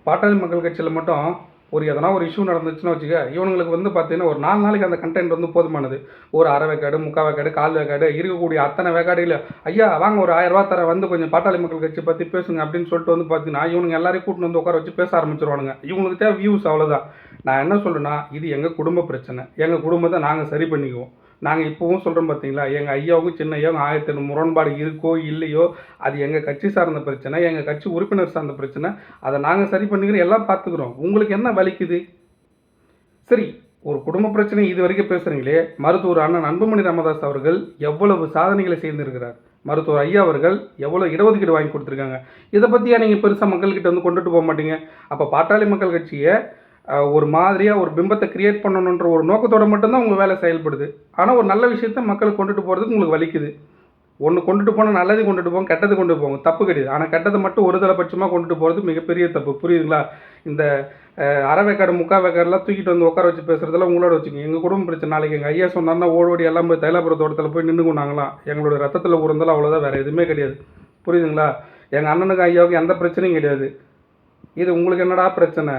பாட்டாளி மக்கள் கட்சியில் மட்டும் எதனா ஒரு இஷ்யூ நடந்துச்சுன்னு வச்சுக்க, இவனுங்களுக்கு வந்து பார்த்தீங்கன்னா ஒரு 4 நாளைக்கு அந்த கண்டென்ட் வந்து போதுமானது. ஒரு அரை வேக்காடு, முக்கால் வேக்காடு, கால் வேக்காடு இருக்கக்கூடிய அத்தனை வேக்காடுல, ஐயா வாங்க ஒரு ரூ. 1000 தரேன் வந்து கொஞ்சம் பாட்டாளி மக்கள் கட்சி பற்றி பேசுங்க அப்படின்னு சொல்லிட்டு வந்து பார்த்தீங்கன்னா, இவனுங்க எல்லாரையும் கூட்டின்னு வந்து உட்கார வச்சு பேச ஆரம்பிச்சிருவானுங்க. இவங்களுக்கு தேவை வியூஸ் அவ்வளோதான். நான் என்ன சொல்றேன்னா, இது எங்கள் குடும்ப பிரச்சனை. எங்கள் குடும்பத்தை நாங்கள் சரி பண்ணிக்குவோம். நாங்கள் இப்போவும் சொல்கிறோம் பார்த்தீங்களா, எங்கள் ஐயாவுக்கும் சின்ன ஐயாவுக்கும் 1008 முரண்பாடு இருக்கோ இல்லையோ, அது எங்கள் கட்சி சார்ந்த பிரச்சனை, எங்கள் கட்சி உறுப்பினர் சார்ந்த பிரச்சனை. அதை நாங்கள் சரி பண்ணிக்கிறோம், எல்லாம் பார்த்துக்குறோம். உங்களுக்கு என்ன வலிக்குது? சரி, ஒரு குடும்ப பிரச்சனை இது வரைக்கும் பேசுகிறீங்களே, மருத்துவர் அண்ணன் அன்புமணி ராமதாஸ் அவர்கள் எவ்வளவு சாதனைகளை செய்திருக்கிறார். மருத்துவர் ஐயா அவர்கள் எவ்வளோ இடஒதுக்கீடு வாங்கி கொடுத்துருக்காங்க. இதை பற்றியா நீங்கள் பெருசாக மக்கள்கிட்ட வந்து கொண்டுட்டு போக மாட்டீங்க? அப்போ பாட்டாளி மக்கள் கட்சியை ஒரு மாதிரியாக ஒரு பிம்பத்தை கிரியேட் பண்ணணுன்ற ஒரு நோக்கத்தோடு மட்டும்தான் உங்கள் வேலை செயல்படுது. ஆனால் ஒரு நல்ல விஷயத்த மக்களுக்கு கொண்டுட்டு போகிறதுக்கு உங்களுக்கு வலிக்குது. ஒன்று கொண்டுட்டு போனால் நல்லது கொண்டுட்டு போங்க, கெட்டது கொண்டு போங்க, தப்பு கிடையாது. ஆனால் கெட்டதை மட்டும் ஒரு தலைபட்சமாக கொண்டுட்டு போகிறது மிகப்பெரிய தப்பு. புரியுதுங்களா? இந்த அரை வேக்காடு முக்கால் வேக்காடுலாம் தூக்கிட்டு வந்து உட்கார வச்சு பேசுகிறதெல்லாம் உங்களோட வச்சுக்கோங்க. எங்கள் குடும்ப பிரச்சனை நாளைக்கு எங்கள் ஐயா சொன்னார்னா ஓடி எல்லாம் போய் தைலாபுர தோட்டத்தில் போய் நின்றுக்குனாங்களாம். எங்களோட ரத்தத்தில் ஊறந்தாலும் அவ்வளோதான், வேறு எதுவுமே கிடையாது. புரியுதுங்களா? எங்கள் அண்ணனுக்கு ஐயாவுக்கு எந்த பிரச்சனையும் கிடையாது. இது உங்களுக்கு என்னடா பிரச்சனை?